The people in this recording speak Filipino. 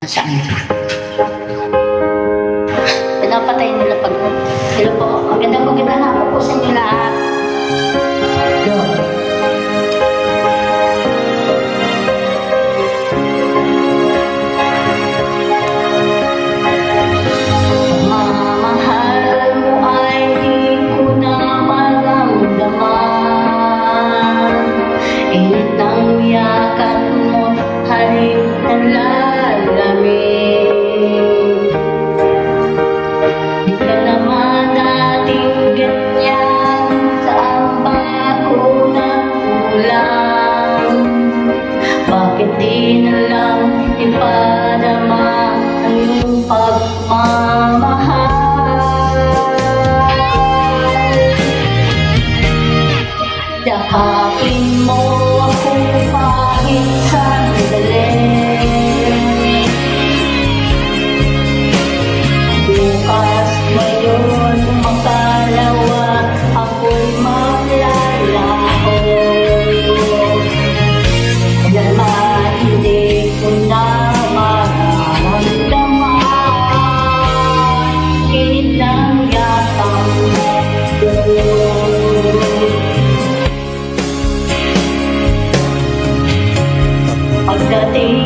Saan? Pinapatay nila pag... Hello po, magandang hapon po sa inyo lahat. Yun. Pagmamahal mo ay di ko na maramdaman. Init ng yakat mo, halik ng lalamig. Di ka naman dating ganyan, saan ba ako nagkulang? Bakit di na lang ipadama ang iyong pagmamahal? Yakapin mo ako kahit sandali. Bukas, ngayon, makalawa, ako'y maglalaho. Yan man, hindi ko na mararamdaman. Init ng yakap mo. Pagdating